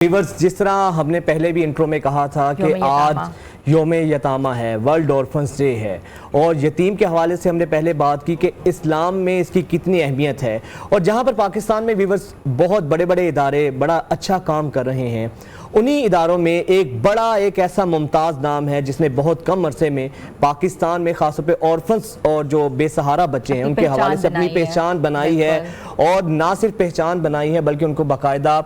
Viewers, जिस तरह हमने पहले भी इंट्रो में कहा था कि आज योम यतामा है, वर्ल्ड ऑर्फन्स डे है, और यतीम के हवाले से हमने पहले बात की कि इस्लाम में इसकी कितनी अहमियत है। और जहां पर पाकिस्तान में व्यूअर्स बहुत बड़े बड़े इदारे बड़ा अच्छा काम कर रहे हैं, उन्हीं इदारों में एक ऐसा मुमताज़ नाम है जिसने बहुत कम अरसे में पाकिस्तान में ख़ासतौर पे ऑर्फन्स और जो बेसहारा बच्चे हैं उनके हवाले से अपनी पहचान बनाई है। और ना सिर्फ पहचान बनाई है बल्कि उनको बाकायदा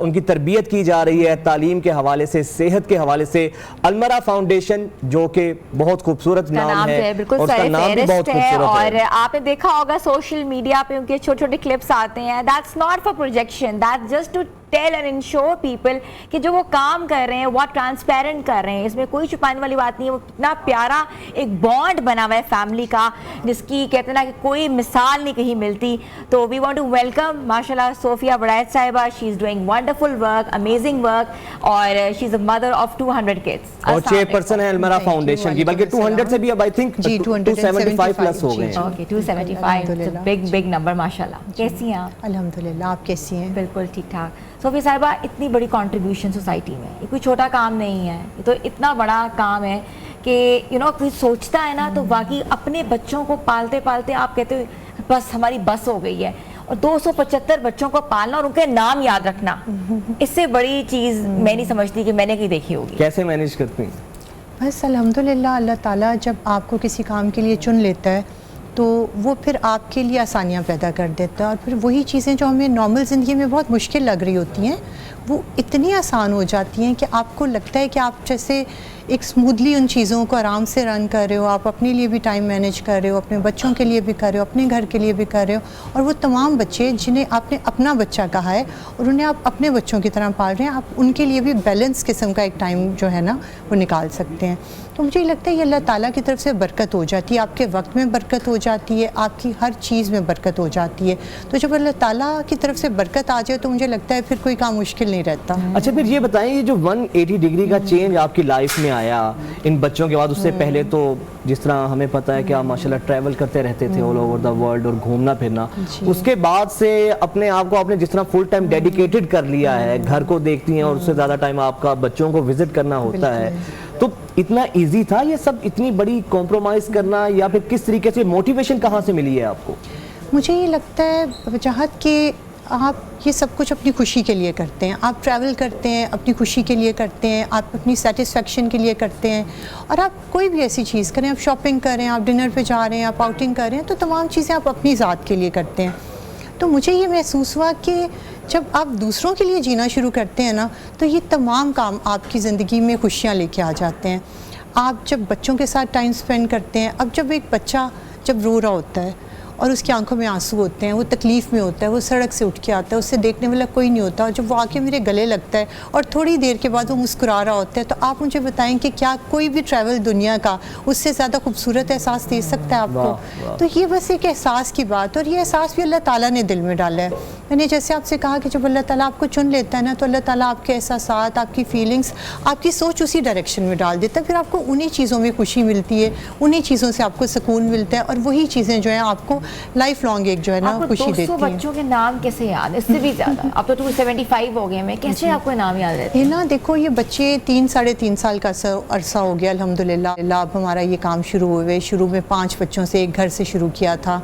उनकी तरबियत की जा रही है, तालीम के हवाले से, सेहत के हवाले से। अलमरा फाउंडेशन जो कि बहुत खूबसूरत नाम है और उसका नाम भी बहुत खूबसूरत है। और आपने देखा होगा सोशल मीडिया पे उनके छोटे छोटे क्लिप्स आते हैं। That's not for projection, that's just to tell and ensure people कि जो वो काम कर रहे हैं वो ट्रांसपेरेंट कर रहे हैं, इसमें कोई छुपाने वाली बात नहीं है। वो कितना प्यारा एक बॉन्ड बना हुआ है फैमिली का, जिसकी कहते हैं ना कि कोई मिसाल नहीं कहीं मिलती। तो वी वांट टू वेलकम माशाल्लाह सोफिया बड़ैत साहिबा। She is doing wonderful work, amazing work, और she is a mother of 200 kids और चेयरपर्सन है अलमरा फाउंडेशन की, बल्कि 200 से भी अब आई थिंक 275 प्लस हो गए। ओके, 275 बिग नंबर माशाल्लाह। कैसी हैं आप? अल्हम्दुलिल्लाह, आप कैसी हैं? बिल्कुल ठीक ठाक। सोफिया साहिबा, इतनी बड़ी कंट्रीब्यूशन सोसाइटी में, ये कोई छोटा काम नहीं है, ये तो इतना बड़ा काम है कि कोई सोचता है ना तो वाकई अपने बच्चों को पालते पालते आप कहते हो बस हमारी बस हो गई है। और 275 बच्चों को पालना और उनके नाम याद रखना, इससे बड़ी चीज़ मैं नहीं समझती कि मैंने कहीं देखी होगी। कैसे मैनेज करती हैं? बस अल्हम्दुलिल्लाह, अल्लाह ताला जब आपको किसी काम के लिए चुन लेता है तो वो फिर आपके लिए आसानियाँ पैदा कर देता है, और फिर वही चीज़ें जो हमें नॉर्मल ज़िंदगी में बहुत मुश्किल लग रही होती हैं वो इतनी आसान हो जाती हैं कि आपको लगता है कि आप जैसे एक स्मूथली उन चीज़ों को आराम से रन कर रहे हो। आप अपने लिए भी टाइम मैनेज कर रहे हो, अपने बच्चों के लिए भी कर रहे हो, अपने घर के लिए भी कर रहे हो, और वो तमाम बच्चे जिन्हें आपने अपना बच्चा कहा है और उन्हें आप अपने बच्चों की तरह पाल रहे हैं, आप उनके लिए भी बैलेंस किस्म का एक टाइम जो है ना वो निकाल सकते हैं। तो मुझे लगता है ये अल्लाह ताला की तरफ से बरकत हो जाती है, आपके वक्त में बरकत हो जाती है, आपकी हर चीज़ में बरकत हो जाती है। तो जब अल्लाह ताला की तरफ से बरकत आ जाए तो मुझे लगता है फिर कोई काम मुश्किल नहीं रहता। अच्छा, फिर ये बताएं, ये जो 180 डिग्री का चेंज आपकी लाइफ में आया इन बच्चों के बाद, उससे पहले तो जिस तरह हमें पता है कि आप माशाल्लाह ट्रैवल करते रहते थे ऑल ओवर द वर्ल्ड और घूमना फिरना, उसके बाद से अपने आप को आपने जिस तरह फुल टाइम डेडिकेटेड कर लिया है, घर को देखती हैं और उससे ज़्यादा टाइम आपका बच्चों को विजिट करना होता है, तो इतना इजी था ये सब, इतनी बड़ी कॉम्प्रोमाइज़ करना, या फिर किस तरीके से मोटिवेशन कहाँ से मिली है आपको? मुझे ये लगता है वजाहत कि आप ये सब कुछ अपनी खुशी के लिए करते हैं। आप ट्रैवल करते हैं अपनी खुशी के लिए करते हैं, आप अपनी सेटिस्फेक्शन के लिए करते हैं, और आप कोई भी ऐसी चीज़ करें, आप शॉपिंग करें, आप डिनर पे जा रहे हैं, आप आउटिंग कर रहे हैं, तो तमाम चीज़ें आप अपनी ज़ात के लिए करते हैं। तो मुझे ये महसूस हुआ कि जब आप दूसरों के लिए जीना शुरू करते हैं ना, तो ये तमाम काम आपकी ज़िंदगी में खुशियाँ लेके आ जाते हैं। आप जब बच्चों के साथ टाइम स्पेंड करते हैं, अब जब एक बच्चा जब रो रहा होता है और उसकी आंखों में आंसू होते हैं, वो तकलीफ़ में होता है, वो सड़क से उठ के आता है, उससे देखने वाला कोई नहीं होता, और जब वो आके मेरे गले लगता है और थोड़ी देर के बाद वो मुस्कुरा रहा होता है, तो आप मुझे बताएं कि क्या कोई भी ट्रैवल दुनिया का उससे ज़्यादा खूबसूरत एहसास दे सकता है आपको? तो ये बस एक एहसास की बात, और ये एहसास भी अल्लाह ताला ने दिल में डाला है। मैंने जैसे आपसे कहा कि जब अल्लाह ताला आपको चुन लेता है ना, तो अल्लाह ताला आपके एहसासात, आपकी फीलिंग्स, आपकी सोच उसी डायरेक्शन में डाल देता है। फिर आपको उन्हीं चीज़ों में खुशी मिलती है, उन्हीं चीज़ों से आपको सुकून मिलता है, और वही चीज़ें जो है आपको लाइफ लॉन्ग एक जो है ना खुशी देती है। 200 बच्चों के नाम कैसे याद? इससे भी ज़्यादा, अब तो 275 हो गए, मैं कैसे आपको नाम याद रहते हैं ना? देखो, ये बच्चे 3-3.5 साल का अरसा हो गया अल्हम्दुलिल्लाह। अब हमारा ये काम शुरू हुए, शुरू में 5 बच्चों से एक घर से शुरू किया था,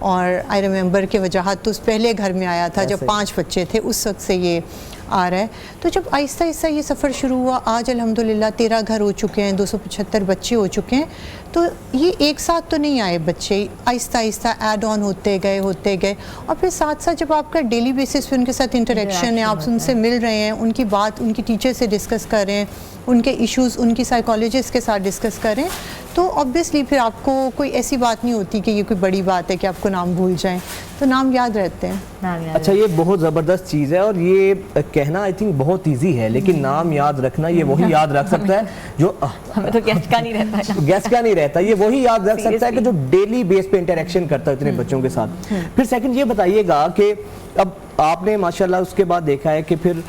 और आई रिमेंबर के वजाहत तो उस पहले घर में आया था जब 5 बच्चे थे, उस वक्त से ये आ रहा है। तो जब आहिस्ता आहिस्ता ये सफ़र शुरू हुआ, आज अल्हम्दुलिल्लाह 13 घर हो चुके हैं, 275 बच्चे हो चुके हैं। तो ये एक साथ तो नहीं आए बच्चे, आहिस्ता आहिस्ता ऐड ऑन होते गए, और फिर साथ साथ जब आपका डेली बेसिस पे उनके साथ इंटरेक्शन है, आप उनसे मिल रहे हैं, उनकी बात उनकी टीचर से डिस्कस कर रहे हैं, उनके इश्यूज़ उनकी साइकोलॉजिस्ट के साथ डिस्कस करें, तो ऑब्वियसली फिर आपको कोई ऐसी बात नहीं होती कि ये कोई बड़ी बात है कि आपको नाम भूल जाएं, तो नाम याद रहते हैं। अच्छा, ये बहुत ज़बरदस्त चीज़ है, और ये कहना आई थिंक बहुत इजी है, लेकिन नाम याद रखना ये वही याद रख सकता है जो हमें तो गेस्ट का नहीं रहता, गेस्ट का नहीं रहता, ये वही याद रख सकता है कि जो डेली बेस पे इंटरेक्शन करता है इतने बच्चों के साथ। फिर सेकंड ये बताइएगा कि अब आपने माशाल्लाह उसके बाद देखा है कि फिर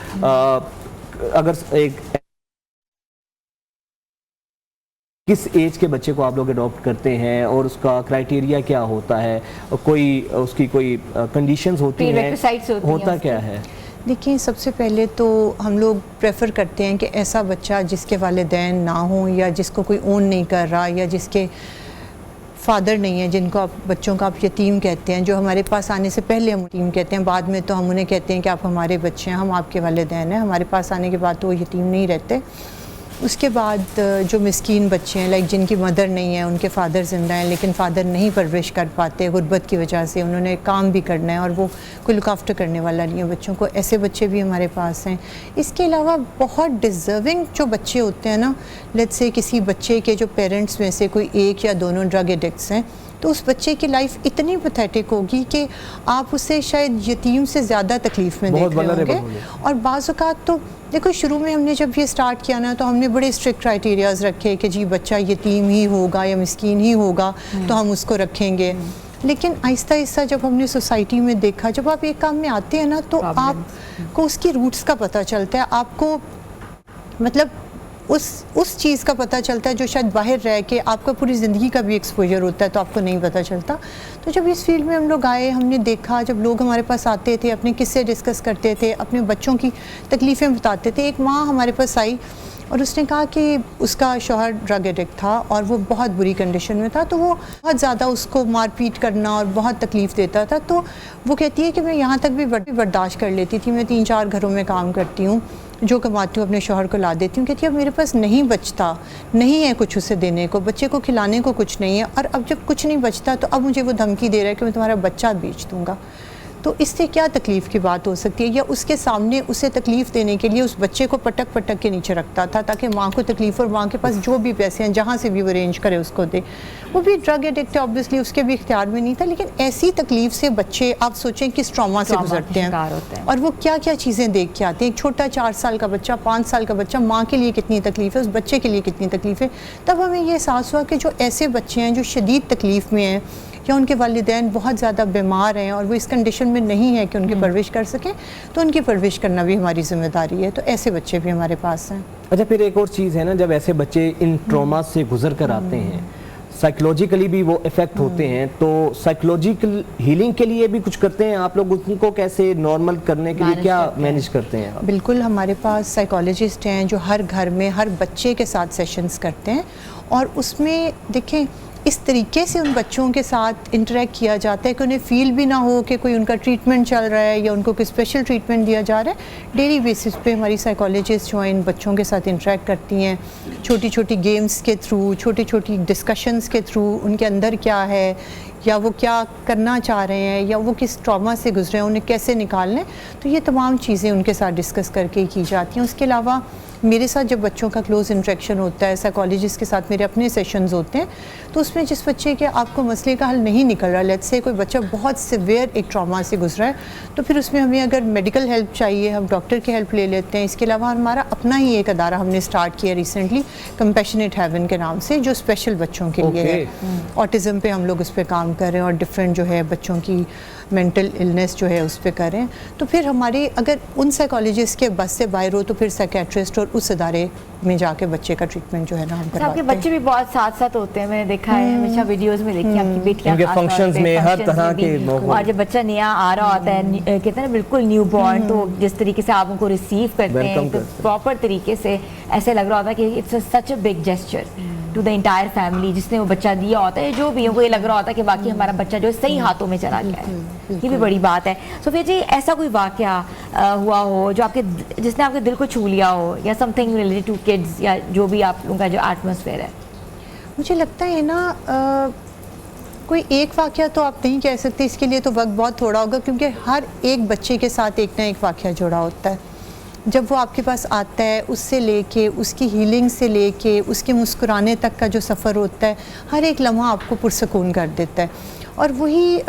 अगर एक किस एज के बच्चे को आप लोग अडॉप्ट करते हैं और उसका क्राइटेरिया क्या होता है, कोई उसकी कोई कंडीशंस होती हैं, होता क्या है? देखिए, सबसे पहले तो हम लोग प्रेफर करते हैं कि ऐसा बच्चा जिसके वालिदैन ना हों या जिसको कोई ओन नहीं कर रहा या जिसके फादर नहीं है, जिनको आप बच्चों को आप यतीम कहते हैं, जो हमारे पास आने से पहले हम यतीम कहते हैं, बाद में तो हम उन्हें कहते हैं कि आप हमारे बच्चे हैं, हम आपके वालिदैन हैं। हमारे पास आने के बाद तो वो यतीम नहीं रहते। उसके बाद जो मिस्कीन बच्चे हैं, लाइक जिनकी मदर नहीं है, उनके फादर ज़िंदा हैं लेकिन फ़ादर नहीं परवरिश कर पाते गुर्बत की वजह से, उन्होंने काम भी करना है और वो कोई लुक आफ्टर करने वाला नहीं है बच्चों को, ऐसे बच्चे भी हमारे पास हैं। इसके अलावा बहुत डिज़र्विंग जो बच्चे होते हैं ना, लेट्स से किसी बच्चे के जो पेरेंट्स में से कोई एक या दोनों ड्रग एडिक्ट्स हैं, तो उस बच्चे की लाइफ इतनी पैथेटिक होगी कि आप उसे शायद यतीम से ज़्यादा तकलीफ़ में देख रहे होंगे। और बाज़ औक़ात तो देखो, शुरू में हमने जब ये स्टार्ट किया ना, तो हमने बड़े स्ट्रिक्ट क्राइटेरियाज़ रखे कि जी बच्चा यतीम ही होगा या मिस्कीन ही होगा तो हम उसको रखेंगे। लेकिन आहिस्ता आहिस्ता जब हमने सोसाइटी में देखा, जब आप एक काम में आते हैं ना, तो आपको उसकी रूट्स का पता चलता है, आपको मतलब उस चीज़ का पता चलता है जो शायद बाहर रह के आपका पूरी ज़िंदगी का भी एक्सपोजर होता है तो आपको नहीं पता चलता। तो जब इस फील्ड में हम लोग आए, हमने देखा, जब लोग हमारे पास आते थे, अपने किस्से डिस्कस करते थे, अपने बच्चों की तकलीफ़ें बताते थे। एक माँ हमारे पास आई और उसने कहा कि उसका शौहर ड्रग एडिक्ट था और वो बहुत बुरी कंडीशन में था, तो वो बहुत ज़्यादा उसको मारपीट करना और बहुत तकलीफ़ देता था। तो वो कहती है कि मैं यहाँ तक भी बर्दाश्त कर लेती थी, मैं 3-4 घरों में काम करती हूँ, जो कमाती हूँ अपने शौहर को ला देती हूँ। कहती है अब मेरे पास नहीं बचता, नहीं है कुछ उसे देने को, बच्चे को खिलाने को कुछ नहीं है, और अब जब कुछ नहीं बचता तो अब मुझे वो धमकी दे रहा है कि मैं तुम्हारा बच्चा बेच दूँगा। तो इससे क्या तकलीफ़ की बात हो सकती है? या उसके सामने उसे तकलीफ़ देने के लिए उस बच्चे को पटक पटक के नीचे रखता था ताकि माँ को तकलीफ़, और माँ के पास जो भी पैसे हैं जहाँ से भी वो अरेंज करे उसको दे। वो भी ड्रग एडिक्ट है, ऑब्वियसली उसके भी इख्तियार में नहीं था, लेकिन ऐसी तकलीफ़ से बच्चे, आप सोचें किस ट्रॉमा से गुजरते हैं और वो क्या क्या चीज़ें देख के आते हैं। एक छोटा 4 साल का बच्चा, 5 साल का बच्चा, माँ के लिए कितनी तकलीफ़ है, उस बच्चे के लिए कितनी तकलीफ़ है। तब हमें ये एहसास हुआ कि जो ऐसे बच्चे हैं जो शदीद तकलीफ़ में हैं या उनके वालिदैन बहुत ज़्यादा बीमार हैं और वो इस कंडीशन में नहीं है कि उनकी परवरिश कर सकें, तो उनकी परवरिश करना भी हमारी ज़िम्मेदारी है। तो ऐसे बच्चे भी हमारे पास हैं। अच्छा, फिर एक और चीज़ है ना, जब ऐसे बच्चे इन ट्रॉमा से गुजर कर आते हैं, साइकोलॉजिकली भी वो इफ़ेक्ट होते हैं, तो साइकोलॉजिकल हीलिंग के लिए भी कुछ करते हैं आप लोग? उनको कैसे नॉर्मल करने के लिए क्या मैनेज करते हैं आप? बिल्कुल, हमारे पास साइकोलॉजिस्ट हैं जो हर घर में हर बच्चे के साथ सेशंस करते हैं, और उसमें देखें इस तरीके से उन बच्चों के साथ इंटरेक्ट किया जाता है कि उन्हें फ़ील भी ना हो कि कोई उनका ट्रीटमेंट चल रहा है या उनको कोई स्पेशल ट्रीटमेंट दिया जा रहा है। डेली बेसिस पे हमारी साइकोलॉजिस्ट जो हैं इन बच्चों के साथ इंटरेक्ट करती हैं, छोटी छोटी गेम्स के थ्रू, छोटी छोटी डिस्कशंस के थ्रू, उनके अंदर क्या है या वो क्या करना चाह रहे हैं या वो किस ट्रॉमा से गुजरे हैं, उन्हें कैसे निकालने, तो ये तमाम चीज़ें उनके साथ डिस्कस करके की जाती हैं। उसके अलावा मेरे साथ जब बच्चों का क्लोज़ इंटरेक्शन होता है, साइकोलॉजिस्ट के साथ मेरे अपने सेशंस होते हैं, तो उसमें जिस बच्चे के आपको मसले का हल नहीं निकल रहा, लेट्स से कोई बच्चा बहुत सिवियर एक ट्रॉमा से गुजरा है, तो फिर उसमें हमें अगर मेडिकल हेल्प चाहिए, हम डॉक्टर की हेल्प ले लेते हैं। इसके अलावा हमारा अपना ही एक अदारा हमने स्टार्ट किया रिसेंटली, कंपैशनेट हेवन के नाम से, जो स्पेशल बच्चों के लिए है। ऑटिज़म पे हम लोग उस पर काम कर रहे हैं और डिफरेंट जो है बच्चों की मेंटल इलनेस जो है उस पर कर रहे हैं। तो फिर हमारे अगर उन साइकोलॉजिस्ट के बस से बाहर हो तो फिर साइकेट्रिस्ट और उस अदारे में जाके बच्चे का ट्रीटमेंट जो है ना हम करवाते हैं। आपके बच्चे भी बहुत साथ साथ होते हैं, मैंने देखा है हमेशा वीडियोस में, देखी आपकी बेटियां उनके फंक्शंस में हर तरह के, और जब बच्चा नया आ रहा होता है, कहते हैं ना बिल्कुल न्यू बॉर्न, तो जिस तरीके से आप उनको रिसीव करते हैं तो प्रॉपर तरीके से ऐसे लग रहा होता है कि it's such a big gesture to the entire family, जिसने वो बच्चा दिया होता है, जो भी उनको ये लग रहा होता है कि बाकी हमारा बच्चा जो है सही हाथों में चला गया है। ये भी बड़ी बात है। सोफिया जी, ऐसा कोई वाकया हुआ हो जो आपके, जिसने आपके दिल को छू लिया हो, या समथिंग रिलेटेड टू किड्स, या जो भी आप लोगों का जो एटमॉस्फेयर है? मुझे लगता है ना कोई एक वाकया तो आप नहीं कह सकते, इसके लिए तो वक्त बहुत थोड़ा होगा, क्योंकि हर एक बच्चे के साथ एक ना एक वाकया जुड़ा होता है। जब वो आपके पास आता है, उससे लेके उसकी हीलिंग से लेके उसके मुस्कुराने तक का जो सफ़र होता है, हर एक लम्हा आपको पुरसकून कर देता है। और वही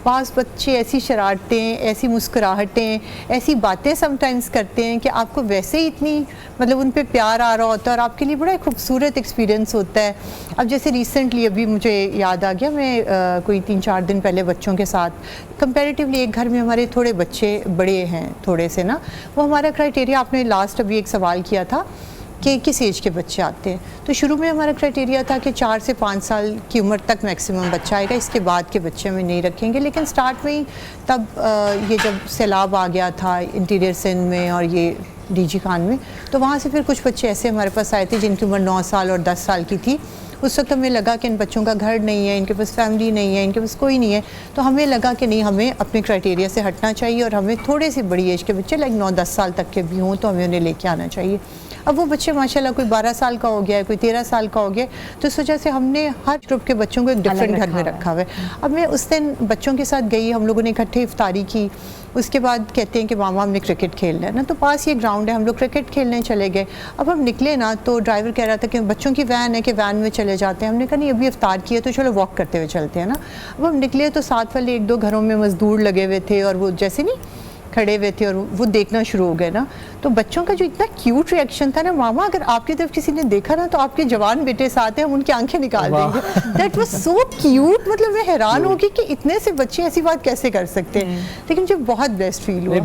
बाज़ बच्चे ऐसी शरारतें, ऐसी मुस्कुराहटें, ऐसी बातें समटाइम्स करते हैं कि आपको वैसे ही इतनी मतलब उन पे प्यार आ रहा होता है और आपके लिए बड़ा खूबसूरत एक्सपीरियंस होता है। अब जैसे रिसेंटली अभी मुझे याद आ गया, मैं कोई 3-4 दिन पहले बच्चों के साथ, कंपैरेटिवली एक घर में हमारे थोड़े बच्चे बड़े हैं थोड़े से ना, वो हमारा क्राइटेरिया, आपने लास्ट अभी एक सवाल किया था कि किस एज के बच्चे आते हैं। तो शुरू में हमारा क्राइटेरिया था कि 4 से 5 साल की उम्र तक मैक्सिमम बच्चा आएगा, इसके बाद के बच्चे हमें नहीं रखेंगे। लेकिन स्टार्ट में ही तब ये जब सैलाब आ गया था इंटीरियर सिंध में और ये डीजी खान में, तो वहाँ से फिर कुछ बच्चे ऐसे हमारे पास आए थे जिनकी उम्र 9 साल और 10 साल की थी। उस वक्त हमें लगा कि इन बच्चों का घर नहीं है, इनके पास फैमिली नहीं है, इनके पास कोई नहीं है। तो हमें लगा कि नहीं, हमें अपने क्राइटेरिया से हटना चाहिए और हमें थोड़े सी बड़ी एज के बच्चे लाइक 9-10 साल तक के भी हों तो हमें उन्हें लेके आना चाहिए। अब वो बच्चे माशाल्लाह कोई 12 साल का हो गया है, कोई 13 साल का हो गया, तो इस वजह से हमने हर ग्रुप के बच्चों को एक डिफरेंट घर में रखा हुआ है। अब मैं उस दिन बच्चों के साथ गई, हम लोगों ने इकट्ठे इफ्तारी की। उसके बाद कहते हैं कि मामा हमने क्रिकेट खेलना है ना, तो पास ये ग्राउंड है, हम लोग क्रिकेट खेलने चले गए। अब हम निकले ना तो ड्राइवर कह रहा था कि बच्चों की वैन है कि वैन में चले जाते हैं। हमने कहा नहीं, अभी इफ्तार किया तो चलो वॉक करते हुए चलते हैं ना। अब हम निकले तो साथ वाले 1-2 घरों में मजदूर लगे हुए थे और वो जैसे नहीं खड़े हुए थे और वो देखना शुरू हो गए ना। तो बच्चों का जो इतना क्यूट रिएक्शन था ना, मामा अगर आपकी तरफ किसी ने देखा ना तो आपके जवान बेटे साथ हैं, हम उनकी आंखें निकाल देंगे। That was so cute. मतलब मैं हैरान हो गई कि इतने से बच्चे ऐसी बात कैसे कर सकते हैं। लेकिन जो बहुत बेस्ट फील हुआ।